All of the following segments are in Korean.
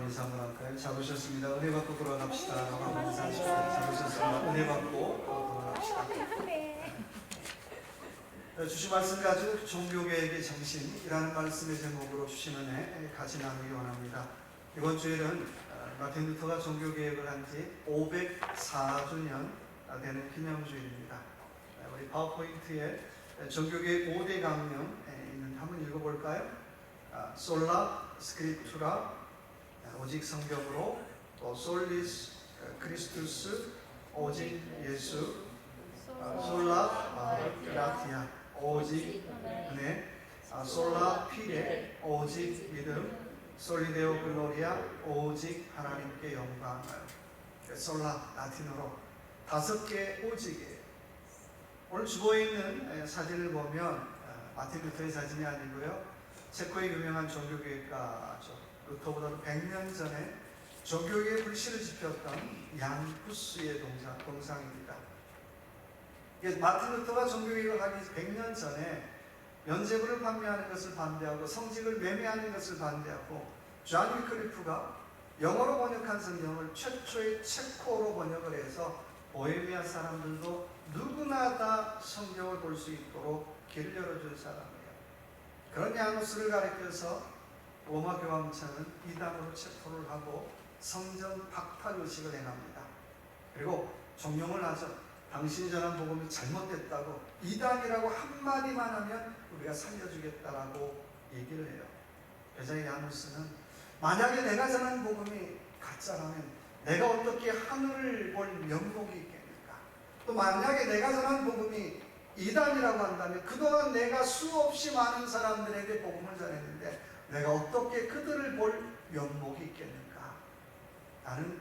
인사 한번 할까요? 잡으셨습니다. 은혜 받고 돌아갑시다. 한번 인사하십시오. 잡으셨습니다. 은혜 받고 돌아갑시다. 주신 말씀 가지고 종교개혁의 정신이라는 말씀의 제목으로 주신 은혜 같이 나누기 원합니다. 이번 주일은 마틴 루터가 종교개혁을 한 지 504주년 되는 기념주일입니다. 우리 파워포인트에 종교개혁 5대 강령 있는 한번 읽어볼까요? 솔라 스크립투라 오직 성경으로, 또 솔리스 크리스투스 오직 예수, 솔라 그라티아 오직 은혜, 솔라 피데 오직 믿음, 솔리데오 글로리아 오직 하나님께 영광을. 솔라 라틴어로 5개 오직이에요. 오늘 주보에 있는 사진을 보면 마틴 루터의 사진이 아니고요, 체코의 유명한 종교개혁가죠. 루터보다도 100년 전에 종교개혁의 불씨를 지폈던 양 후스의 동상입니다. 마틴 루터가 종교개혁을 하기 100년 전에 면죄부를 판매하는 것을 반대하고 성직을 매매하는 것을 반대하고, 존 위클리프가 영어로 번역한 성경을 최초의 체코로 번역을 해서 보헤미아 사람들도 누구나 다 성경을 볼 수 있도록 길을 열어준 사람이에요. 그런 양호스를 가리켜서 로마 교황청은 이단으로 체포를 하고 성전 박탈 의식을 행합니다. 그리고 종용을 하죠. 당신이 전한 복음이 잘못됐다고, 이단이라고 한마디만 하면 우리가 살려주겠다라고 얘기를 해요. 여자 양호스는 만약에 내가 전한 복음이 가짜라면 내가 어떻게 하늘을 볼 면목이 있겠는가? 또 만약에 내가 전한 복음이 이단이라고 한다면 그동안 내가 수없이 많은 사람들에게 복음을 전했는데 내가 어떻게 그들을 볼 면목이 있겠는가? 나는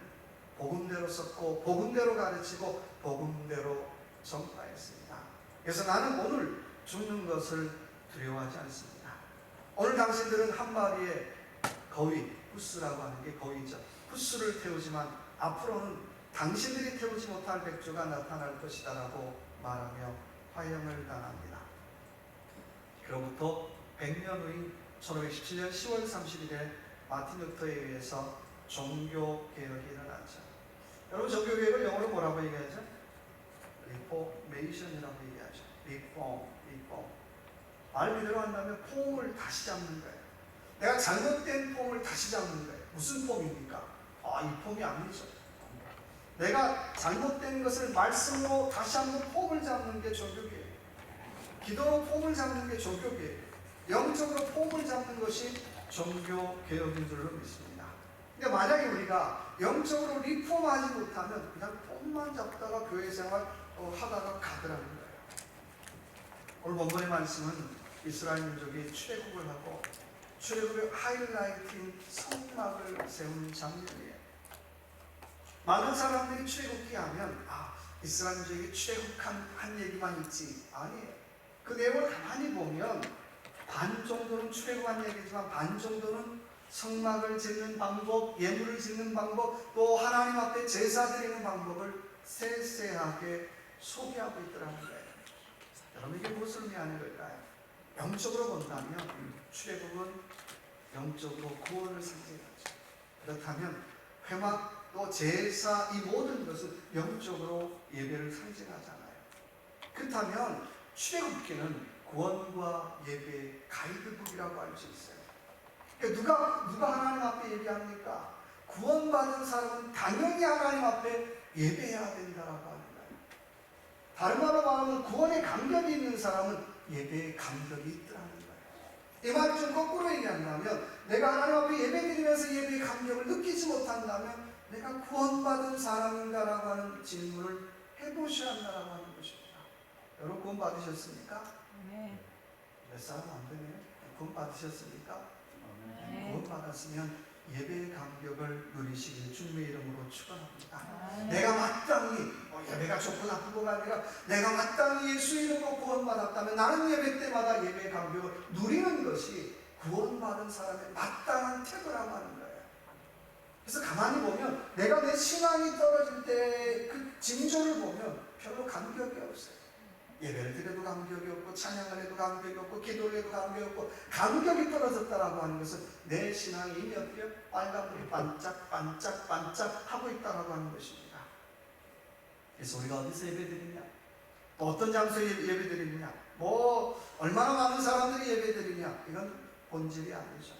복음대로 썼고 복음대로 가르치고 복음대로 전파했습니다. 그래서 나는 오늘 죽는 것을 두려워하지 않습니다. 오늘 당신들은 한 마리의 거위, 후스라고 하는 게 거위죠. 후스를 태우지만 앞으로는 당신들이 태우지 못할 백조가 나타날 것이다 라고 말하며 화형을 당합니다. 그로부터 100년 후인 1517년 10월 30일에 마틴 루터에 의해서 종교개혁이 일어났죠. 여러분, 종교개혁을 영어로 뭐라고 얘기하죠? 리포메이션이라고 얘기하죠. 리폼. 말 그대로 한다면 폼을 다시 잡는 거예요. 내가 잘못된 폼을 다시 잡는 거예요. 무슨 폼입니까? 이 폼이 아니죠. 내가 잘못된 것을 말씀으로 다시 한번 폼을 잡는 게 종교개혁. 기도로 폼을 잡는 게 종교개혁. 영적으로 폼을 잡는 것이 종교개혁인 줄로 믿습니다. 근데 만약에 우리가 영적으로 리폼하지 못하면 그냥 폼만 잡다가 교회 생활 하다가 가더라는 거예요. 오늘 본문의 말씀은 이스라엘 민족이 출애굽을 하고 출애굽의 하이라이트인 성막을 세우는 장면이에요. 많은 사람들이 출애굽기 하면 이스라엘 민족이 출애굽한 얘기만 있지, 아니에요. 그 내용을 가만히 보면 반 정도는 출애굽한 얘기지만 반 정도는 성막을 짓는 방법, 예물을 짓는 방법, 또 하나님 앞에 제사 드리는 방법을 세세하게 소개하고 있더라는 거예요. 여러분, 이게 무엇을 의미하는 걸까요? 영적으로 본다면 출애굽은 영적으로 구원을 상징하죠. 그렇다면 회막, 또 제사, 이 모든 것은 영적으로 예배를 상징하잖아요. 그렇다면 출애굽기는 구원과 예배의 가이드북이라고 할 수 있어요. 그러니까 누가 하나님 앞에 예배합니까? 구원받은 사람은 당연히 하나님 앞에 예배해야 된다라고 하는 거예요. 다른 말로 말하면 구원의 감격이 있는 사람은 예배의 감격이 있더라는 거예요. 이 말을 좀 거꾸로 얘기한다면, 내가 하나님 앞에 예배드리면서 예배의 감격을 느끼지 못한다면 내가 구원받은 사람인가라고 하는 질문을 해보셔야 한다라고 하는 것입니다. 여러분, 구원 받으셨습니까? 네. 몇 사람 안 되네요. 구원 받으셨습니까? 네. 구원 받았으면 예배의 감격을 누리시길 주님의 이름으로 축원합니다. 내가 마땅히 예배가 좋고 나쁘고가 아니라 내가 마땅히 예수 이름으로 구원받았다면 나는 예배 때마다 예배의 감격을 누리는 것이 구원받은 사람의 마땅한 태도라고 하는 거예요. 그래서 가만히 보면 내가 내 신앙이 떨어질 때 그 징조를 보면 별로 감격이 없어요. 예배를 드려도 감격이 없고, 찬양을 해도 감격이 없고, 기도를 해도 감격이 없고, 감격이 떨어졌다라고 하는 것은 내 신앙이 이미 어때요? 빨간불이 반짝반짝 하고 있다라고 하는 것입니다. 그래서 우리가 어디서 예배드리냐? 또 어떤 장소에 예배드리느냐? 얼마나 많은 사람들이 예배드리냐? 이건 본질이 아니죠.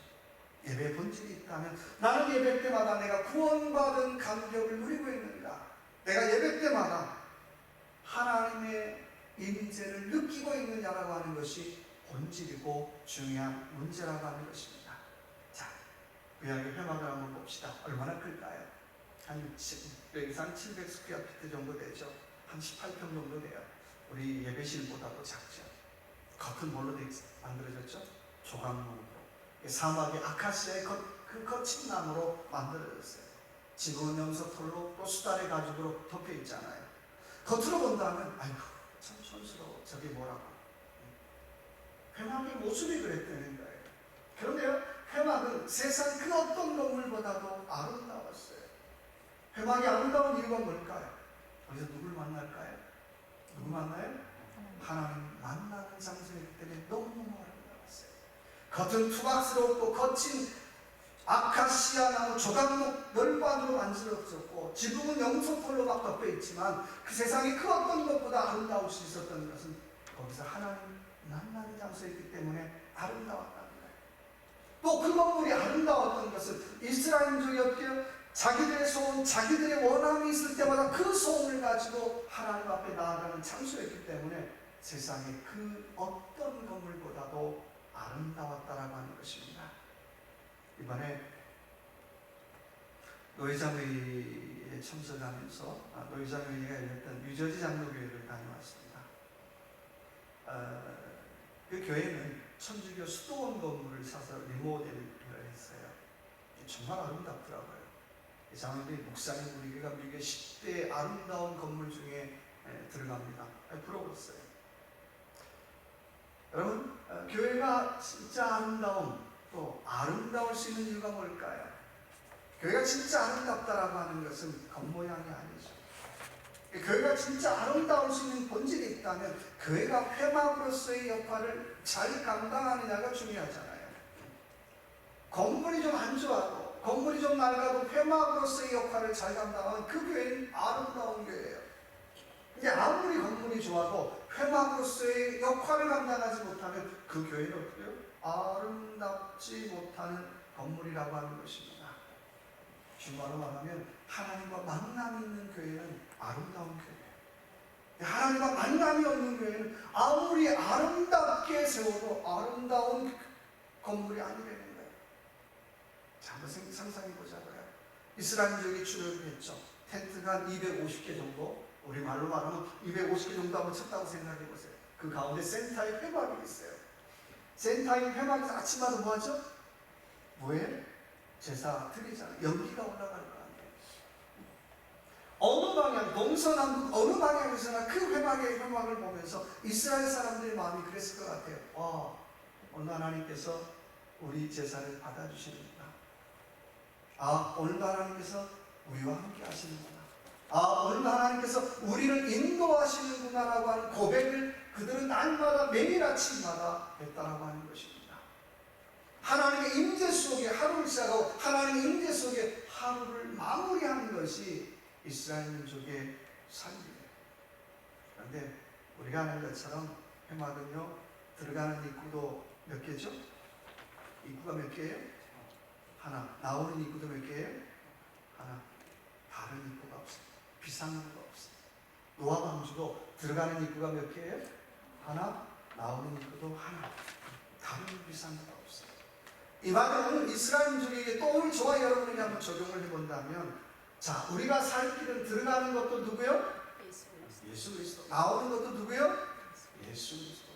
예배의 본질이 있다면, 나는 예배 때마다 내가 구원받은 감격을 누리고 있는가? 내가 예배 때마다 하나님의 임재를 느끼고 있느냐라고 하는 것이 본질이고 중요한 문제라고 하는 것입니다. 자, 구약의 회막을 한번 봅시다. 얼마나 클까요? 한 700스퀘어피트 정도 되죠. 한 18평 정도 돼요. 우리 예배실보다도 작죠. 겉은 뭘로 만들어졌죠? 조각목으로. 사막의 아카시아의 그 거친 나무로 만들어졌어요. 지붕은 염소털로 또 수달의 가죽으로 덮여 있잖아요. 겉으로 본다면 아이고 참 촌스러워. 저게 뭐라고. 회막의 모습이 그랬다는 거예요. 그런데요, 회막은 세상 그 어떤 건물보다도 아름다웠어요. 회막이 아름다운 이유가 뭘까요? 거기서 누굴 만날까요? 누구 만나요? 하나님 만나는 장소이기 때문에 너무너무 아름다웠어요. 겉은 투박스럽고 거친 아카시아 나무 조각목 널판으로 만들어졌고, 지붕은 염소털로 막 덮여 있지만 그 세상에 그 어떤 것보다 아름다울 수 있었던 것은 거기서 하나님 만나는 장소였기 때문에 아름다웠다는 거예요. 또 그 건물이 아름다웠던 것은 이스라엘족이었기에 자기들의 소원, 자기들의 원함이 있을 때마다 그 소원을 가지고 하나님 앞에 나아가는 장소였기 때문에 세상에 그 어떤 건물보다도 아름다웠다라고 하는 것입니다. 이번에 노회장회의에 참석하면서 노회장회의가 열렸던 뉴저지 장로교회를 다녀왔습니다. 그 교회는 천주교 수도원 건물을 사서 리모델을 했어요. 정말 아름답더라고요. 장로들이 목사님 우리 교회가 미국의 10대 아름다운 건물 중에 들어갑니다. 부러웠어요. 여러분, 교회가 진짜 또 아름다울 수 있는 이유가 뭘까요? 교회가 진짜 아름답다라고 하는 것은 겉모양이 아니죠. 교회가 진짜 아름다울 수 있는 본질이 있다면 교회가 회막으로서의 역할을 잘 감당하느냐가 중요하잖아요. 건물이 좀 안 좋아도, 건물이 좀 낡아도 회막으로서의 역할을 잘 감당하면 그 교회는 아름다운 교회예요. 이제 아무리 건물이 좋아도 회막으로서의 역할을 감당하지 못하면 그 교회는 어때요? 아름답지 못하는 건물이라고 하는 것입니다. 주말로 말하면 하나님과 만남이 있는 교회는 아름다운 교회예요. 하나님과 만남이 없는 교회는 아무리 아름답게 세워도 아름다운 건물이 아니라는 거예요. 자, 한번 상상해 보자고요. 이스라엘족이 출애굽을 했죠. 텐트가 한 250개 정도, 우리 말로 말하면 250개 정도 한번 쳤다고 생각해 보세요. 그 가운데 센터에 회막이 있어요. 센터에 회막에서 아침마다 뭐 하죠? 뭐예요? 제사 드리잖아요. 연기가 올라갈 거 아니에요. 어느 방향, 동서남북 어느 방향에서나 그 회막을 보면서 이스라엘 사람들의 마음이 그랬을 것 같아요. 와, 오늘 하나님께서 우리 제사를 받아주시는구나. 오늘 하나님께서 우리와 함께 하시는구나. 오늘 하나님께서 우리를 인도하시는구나라고 하는 고백을 그들은 날마다 매일 아침마다 했다라고 하는 것입니다. 하나님의 임재 속에 하루를 시작하고 하나님의 임재 속에 하루를 마무리하는 것이 이스라엘 민족의 삶이에요. 그런데 우리가 아는 것처럼 회막은요, 들어가는 입구도 몇 개죠? 입구가 몇 개예요? 하나. 나오는 입구도 몇 개예요? 하나. 다른 입구가 없어요. 비상구가 없어요. 노아 방주도 들어가는 입구가 몇 개예요? 하나. 나오는 입구도 하나. 다른 비상구가 없어요. 이 말은 이스라엘 민족에게 또 오늘 저와 여러분에게 한번 적용을 해본다면, 자, 우리가 살 길은 들어가는 것도 누구요? 예수 그리스도. 나오는 것도 누구요? 예수 그리스도.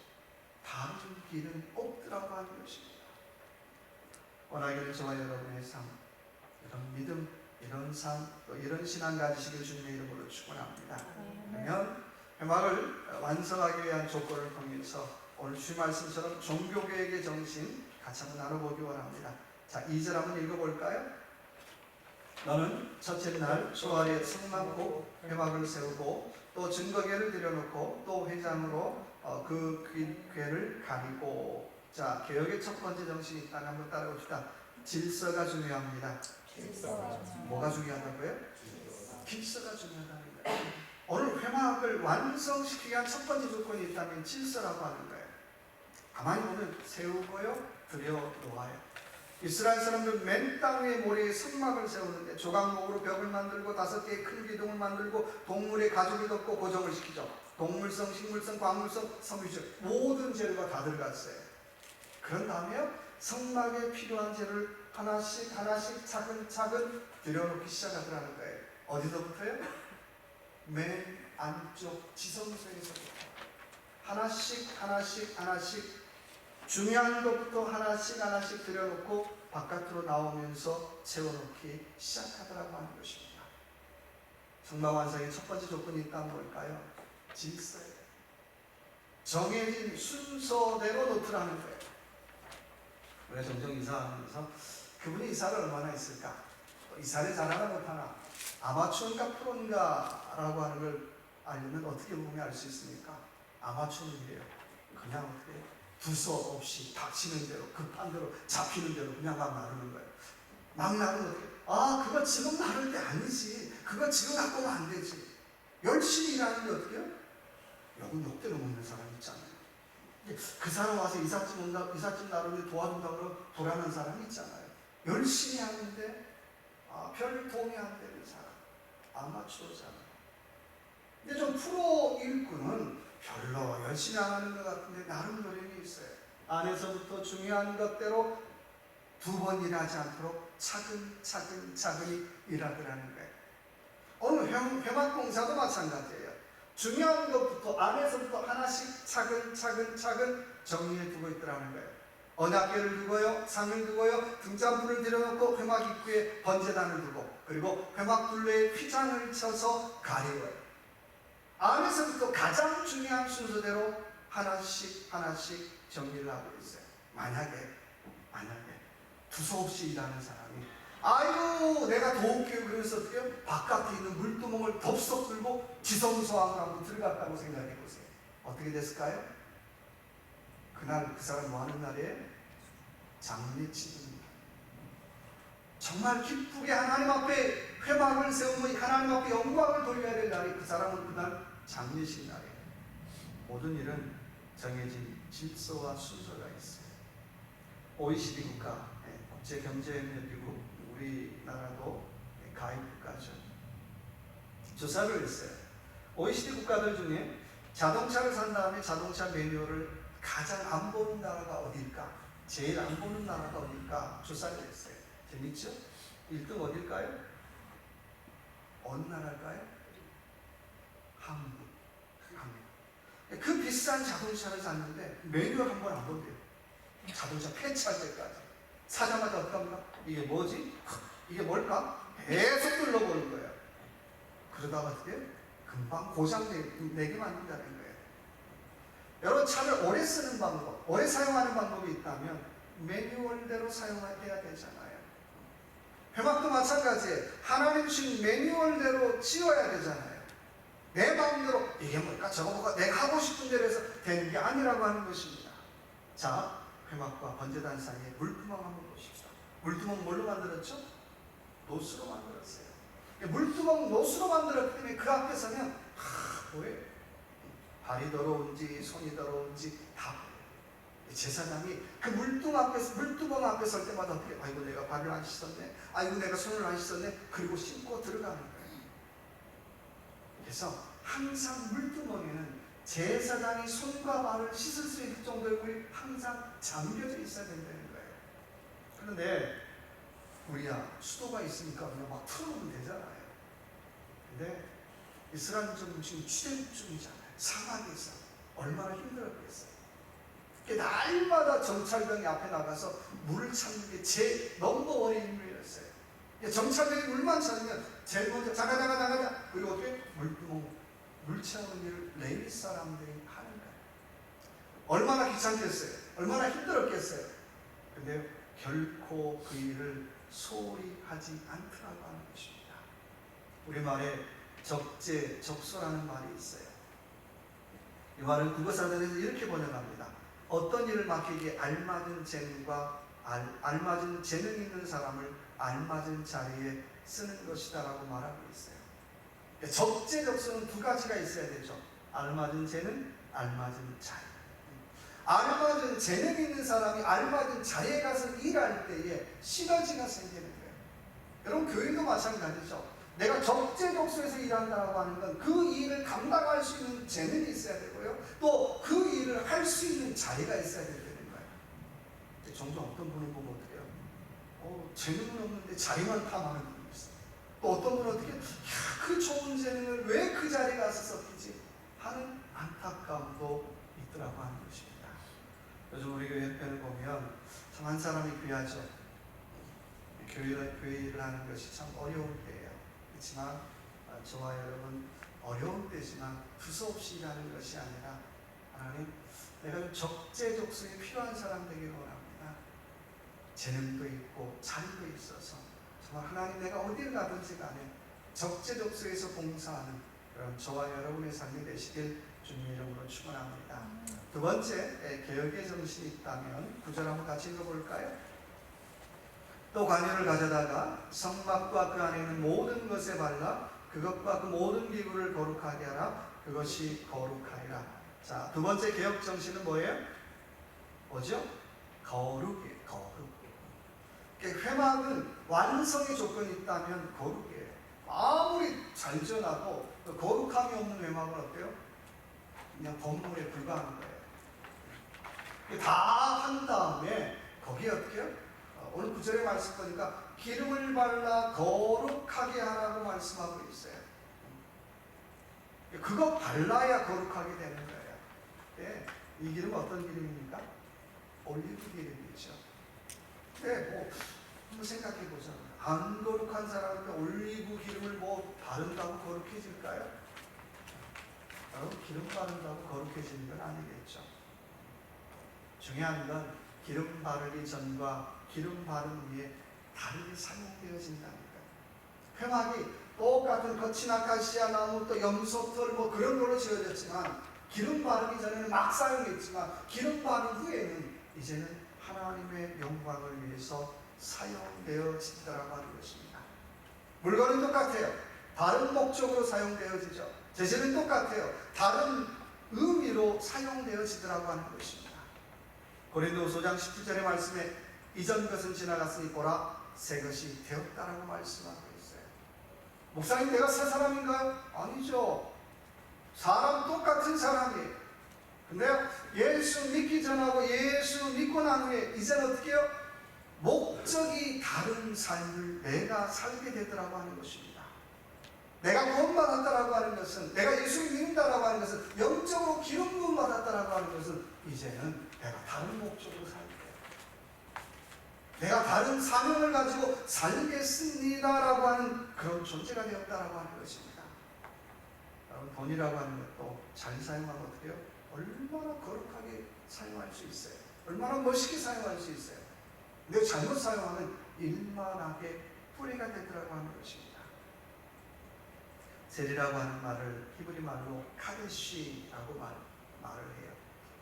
다른 길은 없더라고 하는 것입니다. 원하기를 저와 여러분의 삶, 이런 믿음, 이런 삶, 또 이런 신앙 가지시길 주님의 이름으로 축원합니다. 그러면 회막을 완성하기 위한 조건을 통해서 오늘 주의 말씀처럼 종교개혁의 정신 같이 한번 나눠보기 원합니다. 자, 2절 한번 읽어볼까요? 너는 첫째 날 초하루에 성막고 회막을 세우고 또 증거궤를 들여놓고 또 회장으로 그 궤를 가리고. 자, 개혁의 첫 번째 정신이 있다는 한번 따라봅시다. 질서가 중요합니다. 뭐가 중요하다고요? 질서가 중요하다는 거예요. 오늘 회막을 완성시키기 위한 첫 번째 조건이 있다면 질서라고 하는 거예요. 가만히 보면 세우고요, 들여놓아요. 이스라엘 사람들 맨 땅 위에 모래에 성막을 세우는데 조각목으로 벽을 만들고 5개의 큰 기둥을 만들고 동물의 가죽을 덮고 고정을 시키죠. 동물성, 식물성, 광물성, 섬유질 모든 재료가 다 들어갔어요. 그런 다음에 성막에 필요한 재료를 하나씩 차근차근 들여놓기 시작하더라는 거예요. 어디서부터요? 맨 안쪽 지성소에서부터 하나씩 중요한 것부터 하나씩 들여놓고 바깥으로 나오면서 채워놓기 시작하더라고 하는 것입니다. 성막 완성의 첫 번째 조건이 있다면 뭘까요? 질서예요. 정해진 순서대로 놓더라는 거예요. 우리가 종종 이사하면서 그분이 이사를 얼마나 했을까? 이사를 잘하나 못하나? 아마추어인가 프로인가? 라고 하는 걸 알려면 어떻게 보면 알 수 있습니까? 아마추어인데요. 그냥 어떻게 두서 없이 닥치는 대로, 급한 대로, 잡히는 대로 그냥 막 나르는 거예요. 막 나르면 어떻게? 그거 지금 나를 때 아니지. 그거 지금 갖고 오면 안 되지. 열심히 일하는데 어떻게요? 여기 욕대로 먹는 사람 있잖아요. 그 사람 와서 이삿짐 나르는데 도와준다고 그러면 불안한 사람이 있잖아요. 열심히 하는데 별 도움이 안 되는 사람. 아마추어잖아요. 근데 좀 프로 일꾼은 별로 열심히 안 하는 것 같은데 나름 노력이 있어요. 안에서부터 중요한 것대로 2번 일하지 않도록 차근차근히 일하더라는 거예요. 오늘 회막공사도 마찬가지예요. 중요한 것부터 안에서부터 하나씩 차근 정리해 두고 있더라는 거예요. 언약궤를 두고요, 상을 두고요, 등잔불을 들여놓고 회막 입구에 번제단을 두고, 그리고 회막 둘레에 휘장을 쳐서 가리고요. 안에서부터 가장 중요한 순서대로 하나씩 정리를 하고 있어요. 만약에 두서없이 일하는 사람이 아이고 내가 도울게요 그래서 어떻게 바깥에 있는 물두멍을 덥석 들고 지성소항을 한번 들어갔다고 생각해 보세요. 어떻게 됐을까요? 그날 그 사람 뭐 하는 날이에요? 장례치입니다. 정말 기쁘게 하나님 앞에 회막을 세우고 하나님 앞에 영광을 돌려야 될 날이 그 사람은 그날 장례식 날이에요. 모든 일은 정해진 질서와 순서가 있어요. OECD 국가, 국제경제협력기구, 우리나라도 가입국가죠. 조사를 했어요. OECD 국가들 중에 자동차를 산 다음에 자동차 매뉴얼을 가장 안 보는 나라가 어딜까? 제일 안 보는 나라가 어딜까? 조사를 했어요. 재밌죠? 1등 어딜까요? 어느 나라일까요? 한국. 그 비싼 자동차를 샀는데 매뉴얼 한 번 안 본대요. 자동차 폐차할 때까지. 사자마자 어떡합니까? 이게 뭐지? 이게 뭘까? 계속 눌러보는 거예요. 그러다가 어떻게? 금방 고장 내게 만든다는 거예요. 여러 차를 오래 쓰는 방법, 오래 사용하는 방법이 있다면 매뉴얼대로 사용해야 되잖아요. 회막도 마찬가지예요. 하나님 주신 매뉴얼대로 지어야 되잖아요. 내 마음대로 이게 뭘까 저거 뭐가 내가 하고 싶은 대로 해서 되는 게 아니라고 하는 것입니다. 자, 회막과 번제단 사이에 물두멍 한번 보십시다. 물두멍 뭘로 만들었죠? 노수로 만들었어요. 물두멍 노수로 만들었기 때문에 그 앞에 서면 뭐예요? 발이 더러운지 손이 더러운지 다 제사장이 그 물두멍 앞에 설 때마다 어떻게 아이고 내가 발을 안 씻었네, 아이고 내가 손을 안 씻었네, 그리고 씻고 들어가는 거예요. 그래서 항상 물두멍에는 제사장이 손과 발을 씻을 수 있을 정도의 물이 항상 잠겨져 있어야 된다는 거예요. 그런데 우리야 수도가 있으니까 그냥 막 틀어놓으면 되잖아요. 근데 이스라엘 지금 취재 중이잖아요. 사막에서 얼마나 힘들었겠어요. 날마다 정찰병이 앞에 나가서 물을 찾는 게 제 넘버원의 임무였어요. 정찰병이 물만 찾으면 제일 먼저 자가자가 그리고 어떻게 물 채우는 일을 레위 사람들이 하는 거예요. 얼마나 귀찮겠어요. 얼마나 힘들었겠어요. 근데 결코 그 일을 소홀히 하지 않더라고 하는 것입니다. 우리말에 적재적소라는 말이 있어요. 이 말은 국어사전에서 이렇게 번역합니다. 어떤 일을 맡기기에 알맞은 재능과 알맞은 재능 있는 사람을 알맞은 자리에 쓰는 것이다 라고 말하고 있어요. 적재적소는 두 가지가 있어야 되죠. 알맞은 재능, 알맞은 자리. 알맞은 재능 있는 사람이 알맞은 자리에 가서 일할 때에 시너지가 생기는 거예요. 여러분 교회도 마찬가지죠. 내가 적재적소에서 일한다고 하는 건 그 일을 감당할 수 있는 재능이 있어야 되고요. 또 그 일을 할 수 있는 자리가 있어야 되는 거예요. 종종 어떤 분은 보면 어떻게 해요? 재능은 없는데 자리만 탐하는 분이 있어요. 또 어떤 분은 어떻게 그 좋은 재능을 왜 그 자리에 가서 썼지 하는 안타까움도 있더라고 하는 것입니다. 요즘 우리 교회 편을 보면 참 한 사람이 귀하죠. 교회를 하는 것이 참 어려울 때예요. 그렇지만 저와 여러분 어려울 때지만 두서없이 일하는 것이 아니라 하나님 내가 적재적소에 필요한 사람 되기를 원합니다. 재능도 있고 자리도 있어서 정말 하나님 내가 어디를 가든지 간에 적재적소에서 봉사하는 그런 저와 여러분의 삶이 되시길 주님의 이름으로 축원합니다. 두 번째, 개혁의 정신이 있다면 9절 한번 같이 읽어볼까요? 또 관유를 가져다가 성막과 그 안에 있는 모든 것에 발라 그것과 그 모든 기구를 거룩하게 하라. 그것이 거룩하리라. 자, 두 번째 개혁 정신은 뭐예요? 뭐죠? 거룩이에요. 거룩. 회막은 완성의 조건이 있다면 거룩이에요. 아무리 잘 지어놔도 거룩함이 없는 회막은 어때요? 그냥 건물에 불과한 거예요. 다 한 다음에 거기에 어떻게 해요? 오늘 9절의 말씀 보니까 기름을 발라 거룩하게 하라고 말씀하고 있어요. 그거 발라야 거룩하게 되는 거예요. 네, 이 기름은 어떤 기름입니까? 올리브 기름이죠. 네, 한번 생각해 보죠. 안 거룩한 사람한테 올리브 기름을 바른다고 거룩해질까요? 기름 바른다고 거룩해지는 건 아니겠죠. 중요한 건 기름 바르기 전과 기름 바른 후에 다르게 사용되어진다니까. 회막이 똑같은 거친 아카시아 나무 또 염소털 그런 걸로 지어졌지만 기름 바르기 전에는 막 사용했지만 기름 바른 후에는 이제는 하나님의 영광을 위해서 사용되어지더라고 하는 것입니다. 물건은 똑같아요. 다른 목적으로 사용되어지죠. 제재는 똑같아요. 다른 의미로 사용되어지더라고 하는 것입니다. 고린도후서 5장 17절의 말씀에 이전 것은 지나갔으니 보라 새 것이 되었다라고 말씀하고 있어요. 목사님 내가 새 사람인가요? 아니죠. 사람 똑같은 사람이에요. 근데 예수 믿기 전하고 예수 믿고 난 후에 이제는 어떻게 해요? 목적이 다른 삶을 내가 살게 되더라고 하는 것입니다. 내가 구원받았다라고 하는 것은, 내가 예수를 믿는다라고 하는 것은, 영적으로 기름 부음 받았다라고 하는 것은 이제는 내가 다른 목적으로 살게, 내가 다른 사명을 가지고 살겠습니다라고 하는 그런 존재가 되었다라고 하는 것입니다. 여러분 돈이라고 하는 것도 잘 사용하면 어떻게 해요? 얼마나 거룩하게 사용할 수 있어요. 얼마나 멋있게 사용할 수 있어요. 근데 잘못 사용하면 일만하게 뿌리가 되더라고 하는 것입니다. 셀이라고 하는 말을 히브리 말로 카데시라고 말을 해요.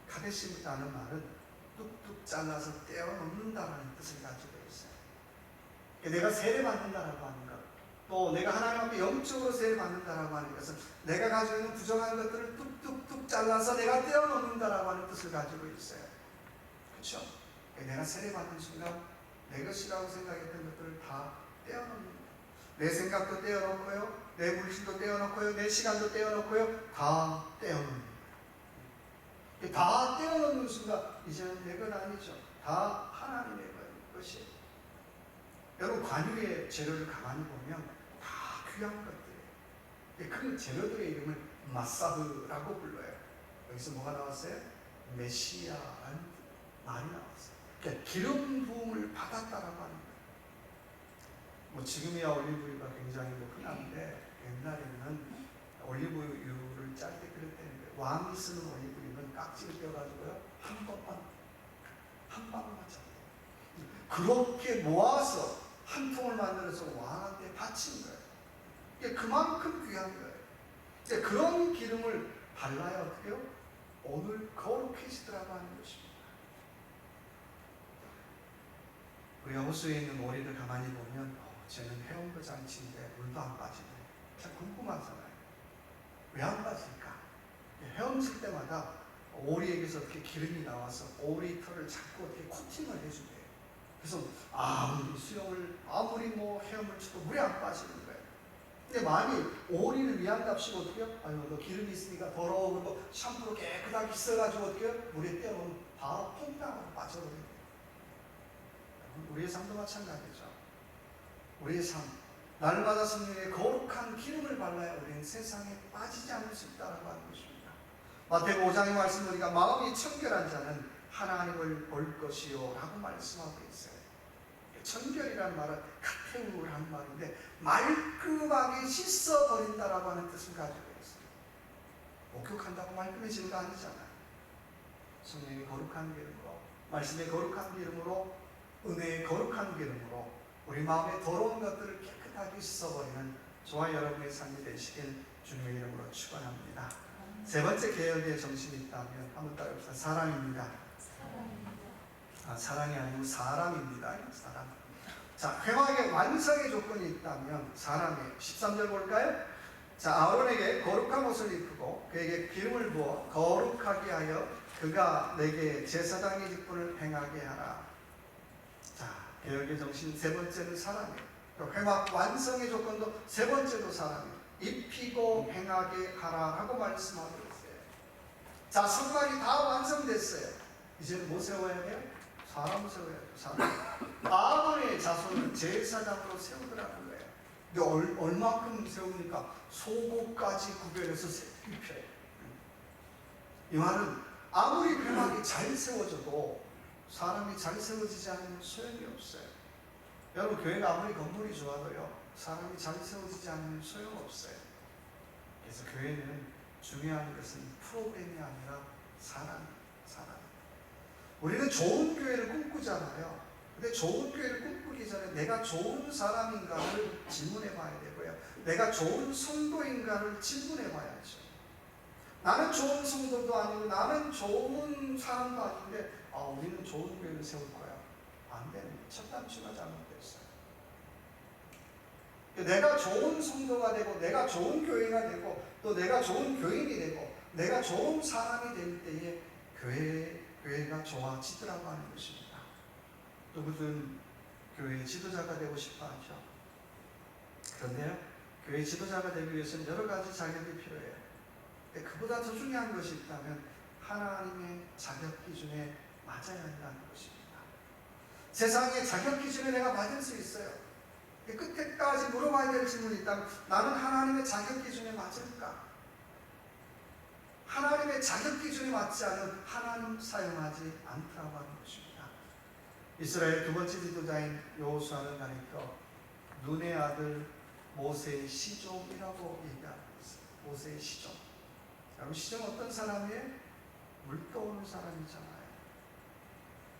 카데시라는 말은 뚝뚝 잘라서 떼어 놓는다라는 뜻을 가지고 있어요. 내가 세례 받는다라고 하는 것, 또 내가 하나님 앞에 영적으로 세례 받는다라고 하는 것은 내가 가지고 있는 부정한 것들을 뚝뚝뚝 잘라서 내가 떼어 놓는다라고 하는 뜻을 가지고 있어요. 그렇죠? 내가 세례 받는 순간 내 것이라고 생각했던 것들을 다 떼어 놓는 거예요. 내 생각도 떼어놓고요, 내 물질도 떼어놓고요, 내 시간도 떼어놓고요, 다 떼어놓는 거예요. 다 떼어놓는 순간 이제는 내 건 아니죠. 다 하나님의 것이에요. 여러분 관유의 재료를 가만히 보면 다 귀한 것들이에요. 그 재료들의 이름을 마사흐라고 불러요. 여기서 뭐가 나왔어요? 메시아라는 말이 나왔어요. 그러니까 기름 부음을 받았다라고 하는 거예요. 지금이야 올리브유가 굉장히 흔한데 옛날에는 올리브유를 짤 때 그랬다는 거예요. 왕이 쓰는 올리브유는 깍지를 껴가지고요 한 방울만 짰대요. 그렇게 모아서 한 통을 만들어서 왕한테 바친 거예요. 이게 그만큼 귀한 거예요. 이제 그런 기름을 발라야 어떻게요? 오늘 거룩해지더라고 하는 것입니다. 우리 호수에 있는 오리를 가만히 보면 쟤는 헤엄도 잔치인데 물도 안 빠지네. 참 궁금하잖아요. 왜 안 빠질까? 헤엄칠 때마다 오리에게서 어떻게 기름이 나와서 오리 털을 자꾸 어떻게 코팅을 해주대요. 그래서 아무리 수영을 아무리 헤엄을 쳐도 물에 안 빠지는 거예요. 근데 많이 오리를 위한답시고 어떻게 해요? 아유 너 기름이 있으니까 더러우고 샴푸로 깨끗하게 씻어가지고 어떻게 해요? 물에 떼어놓으면 바로 퐁당하고 빠져버려요. 우리의 삶도 마찬가지죠. 우리의 삶, 날마다 성령의 거룩한 기름을 발라야 우리는 세상에 빠지지 않을 수 있다고 하는 것입니다. 마태복음 5장의 말씀 우리가 마음이 청결한 자는 하나님을 볼 것이요 라고 말씀하고 있어요. 청결이라는 말은 카테우를 하는 말인데 말끔하게 씻어버린다라고 하는 뜻을 가지고 있어요. 목욕한다고 말끔해지는 거 아니잖아요. 성령의 거룩한 기름으로, 말씀의 거룩한 기름으로, 은혜의 거룩한 기름으로 우리 마음의 더러운 것들을 깨끗하게 씻어버리는 저와 여러분의 삶이 되시길 주님의 이름으로 축원합니다. 세 번째 개혁의 정신이 있다면 한번 따라해봅시다. 사랑입니다. 사랑이 아니고 사람입니다. 사람. 자, 회막의 완성의 조건이 있다면 사람이에요. 13절 볼까요? 자, 아론에게 거룩한 옷을 입히고 그에게 기름을 부어 거룩하게 하여 그가 내게 제사장의 직분을 행하게 하라. 자, 개혁의 정신 세 번째는 사람이에요. 회막 완성의 조건도 세 번째도 사람이에요. 입히고 행하게 하라라고 말씀하고 있어요. 자, 성막이 다 완성됐어요. 이제는 뭐 세워야 돼요? 사람 세워야 돼요. 사람. 아론의 자손을 제사장으로 세우더라는 거예요. 근데 얼마큼 세우니까 속옷까지 구별해서 입혀요. 이 말은 아무리 회막이 잘 세워져도 사람이 잘 세워지지 않으면 소용이 없어요. 여러분, 교회가 아무리 건물이 좋아도요, 사람이 잘 세워지지 않으면 소용없어요. 그래서 교회는 중요한 것은 프로그램이 아니라 사람이에요. 사람. 우리는 좋은 교회를 꿈꾸잖아요. 근데 좋은 교회를 꿈꾸기 전에 내가 좋은 사람인가를 질문해 봐야 되고요. 내가 좋은 성도인가를 질문해 봐야죠. 나는 좋은 성도도 아니고 나는 좋은 사람도 아닌데 우리는 좋은 교회를 세울 거야. 안 되는 거예요. 첫 단추가 잘못됐어요. 내가 좋은 성도가 되고 내가 좋은 교회가 되고 또 내가 좋은 교인이 되고 내가 좋은 사람이 될 때에 교회가 좋아지더라고 하는 것입니다. 누구든 교회의 지도자가 되고 싶어 하죠. 그런데요, 교회 지도자가 되기 위해서는 여러 가지 자격이 필요해요. 근데 그보다 더 중요한 것이 있다면 하나님의 자격 기준에 맞아야 한다는 것입니다. 세상의 자격 기준에 내가 맞을 수 있어요. 끝에까지 물어봐야 될 질문이 있다면 나는 하나님의 자격 기준에 맞을까? 하나님의 자격 기준에 맞지 않으면 하나님 사용하지 않더라고 하는 것입니다. 이스라엘 두 번째 지도자인 여호수아는 가니까 눈의 아들 모세의 시종이라고 얘기하고 있어요. 모세의 시종. 여러분, 시종 어떤 사람이에요? 물 떠오르는 사람이잖아요.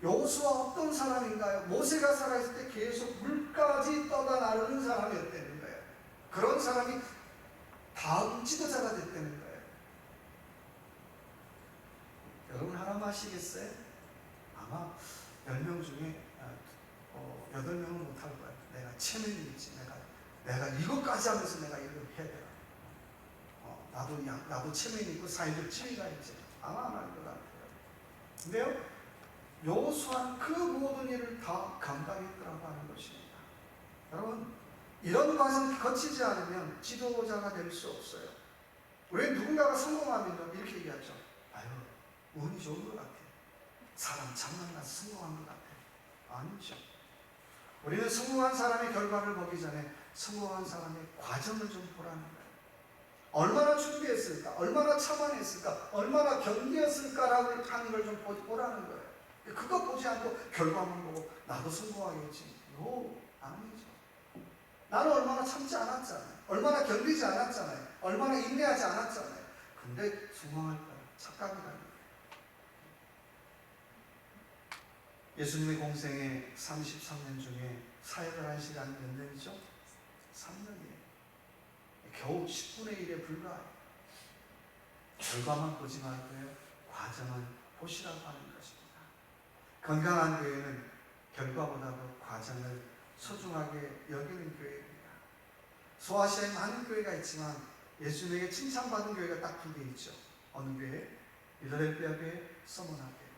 여호수아 어떤 사람인가요? 모세가 살아있을 때 계속 물까지 떠다 나르는 사람이었다는 거예요. 그런 사람이 다음 지도자가 됐다는 거예요. 여러분 하나 아시겠어요? 아마 10명 중에 8명은 못할 거예요. 내가 체면이 있지. 내가 이것까지 하면서 내가 이걸 해야 돼. 나도 체면이 있고 사회적 지위가 있지. 아마 안 할 것 같아요. 근데요, 여호수아는 그 모든 일을 다 감당했더라고 하는 것입니다. 여러분, 이런 과정을 거치지 않으면 지도자가 될 수 없어요. 우리 누군가가 성공하면 이렇게 얘기하죠. 아유, 운이 좋은 것 같아. 사람 잘 만나서 성공한 것 같아. 아니죠. 우리는 성공한 사람의 결과를 보기 전에 성공한 사람의 과정을 좀 보라는 거예요. 얼마나 준비했을까? 얼마나 참아냈을까? 얼마나 견디었을까라고 하는 걸 좀 보라는 거예요. 그거 보지 않고 결과만 보고 나도 성공하겠지. 아니죠. 나는 얼마나 참지 않았잖아요. 얼마나 견디지 않았잖아요. 얼마나 인내하지 않았잖아요. 근데 성공할 거예요. 착각이라는 거예요. 예수님의 공생의 33년 중에 사역을 한 시간이 몇 년이죠? 3년이에요. 겨우 10분의 1에 불과해요. 결과만 보지 말고요, 과정을 보시라고 하는 것입니다. 건강한 교회는 결과보다도 과정을 소중하게 여기는 교회입니다. 소아시아에 많은 교회가 있지만 예수님에게 칭찬받은 교회가 딱 두 개 있죠. 어느 교회? 필라델피아 교회, 서머나 교회.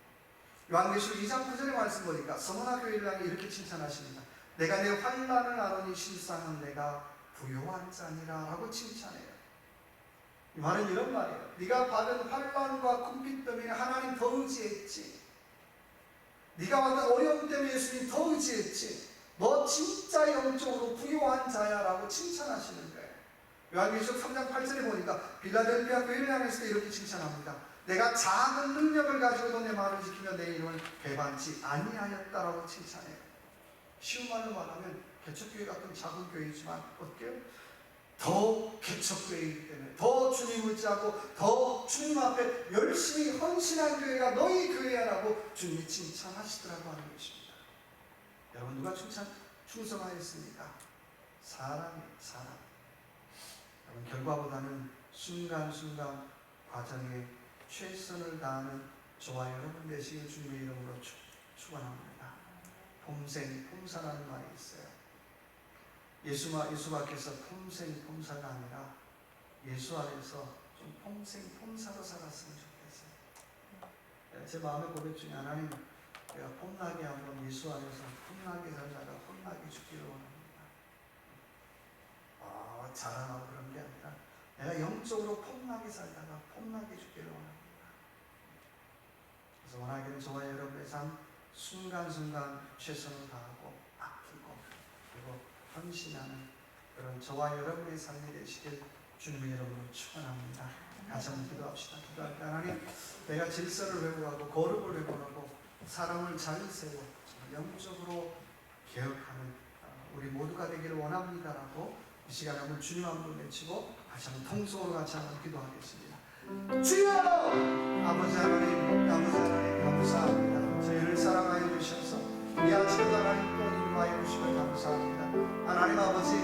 요한계시록 2장 9절의 말씀 보니까 서머나 교회를 향해 이렇게 칭찬하십니다. 내가 내 환난을 알으니 실상은 내가 부요한 자니라 라고 칭찬해요. 이 말은 이런 말이에요. 네가 받은 환난과 궁핍 때문에 하나님 더 의지했지. 네가 받은 어려움 때문에 예수님 더 의지했지. 너 진짜 영적으로 부요한 자야 라고 칭찬하시는 거예요. 요한계시록 3장 8절에 보니까 빌라델피아 교회를 향해서 이렇게 칭찬합니다. 내가 작은 능력을 가지고도 내 말을 지키며 내 이름을 배반치 아니하였다라고 칭찬해요. 쉬운 말로 말하면 개척교회 같은 작은 교회이지만 어때요? 더 개척교회이기 때문에 더 주님을 의지하고 더 주님 앞에 열심히 헌신한 교회가 너희 교회야라고 주님이 칭찬하시더라고 하는 것입니다. 여러분 누가 충성하였습니까? 사람. 여러분 결과보다는 순간순간 과정에 최선을 다하는 저와 여러분 되시길 주님의 이름으로 축원합니다. 폼사라는 말이 있어요. 예수 밖에서 폼사가 아니라 예수 안에서 좀 폼사로 살았으면 좋겠어요. 제 마음의 고백 중에 하나님, 내가 폼나게 한번 예수 안에서 폼나게 살다가 폼나게 죽기를 원합니다. 자랑하고 그런 게 아니라 내가 영적으로 폼나게 살다가 폼나게 죽기를 원합니다. 그래서 원하기는 저와 여러분의 삶 순간순간 최선을 다하고 아끼고 그리고 헌신하는 그런 저와 여러분의 삶이 되시길 주님의 이름으로 축원합니다. 다시 한번 기도합시다. 기도할 때 하나님, 내가 질서를 회복하고 거룩을 회복하고 사람을 잘 세워 영적으로 개혁하는 우리 모두가 되기를 원합니다라고 이 시간에 한번 주님 한번 외치고 다시 한번 통성으로 같이 한번 기도하겠습니다. 주여! 아버지 하나님 감사합니다. 저희를 사랑하여 주셔서 이 아침도 하나님 또 인도하여 주시면 감사합니다. 하나님 아버지,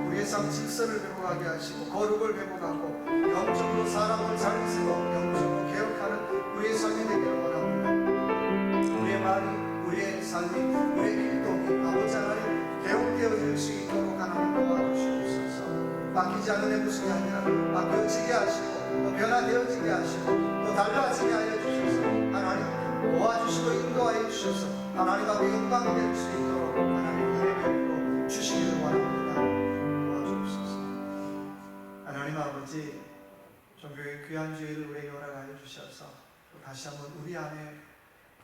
우리의 삶 질서를 회복하게 하시고 거룩을 회복하고 영적으로 사람을 잘 세워 영적으로 개혁하는 우리의 삶이 되기를 원합니다. 우리의 말이, 우리의 삶이, 우리의 행동이 아버지 하나님 개혁되어질 수 있도록 하나님 도와주시옵소서. 바뀌지 않는 내 모습이 아니라 바뀌어지게 하시고 또 변화되어지게 하시고 또 달라지게 하여 주셔서 하나님 도와주시고 인도하여 주셔서 하나님 앞에 영광이 될 수 있도록 하나님 은혜 베풀어 주시기를 원합니다. 도와주옵소서. 하나님 아버지, 종교의 귀한 주일을 우리에게 허락하여 주셔서 또 다시 한번 우리 안에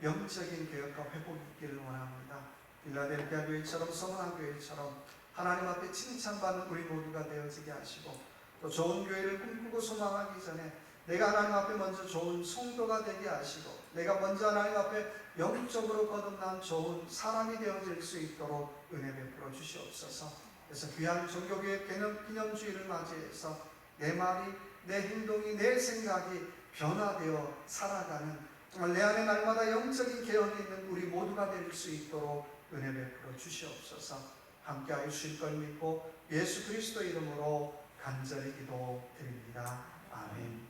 영적인 개혁과 회복이 있기를 원합니다. 빌라델피아 교회처럼 서머나 교회처럼 하나님 앞에 칭찬받는 우리 모두가 되어지게 하시고 또 좋은 교회를 꿈꾸고 소망하기 전에 내가 하나님 앞에 먼저 좋은 성도가 되게 하시고 내가 먼저 하나님 앞에 영적으로 거듭난 좋은 사람이 되어질 수 있도록 은혜 베풀어 주시옵소서. 그래서 귀한 종교교회 기념주의를 맞이해서 내 말이, 내 행동이, 내 생각이 변화되어 살아가는 정말 내 안에 날마다 영적인 개혁이 있는 우리 모두가 될 수 있도록 은혜 베풀어 주시옵소서. 함께하여 주실 걸 믿고 예수 그리스도 이름으로 간절히 기도드립니다. 아멘.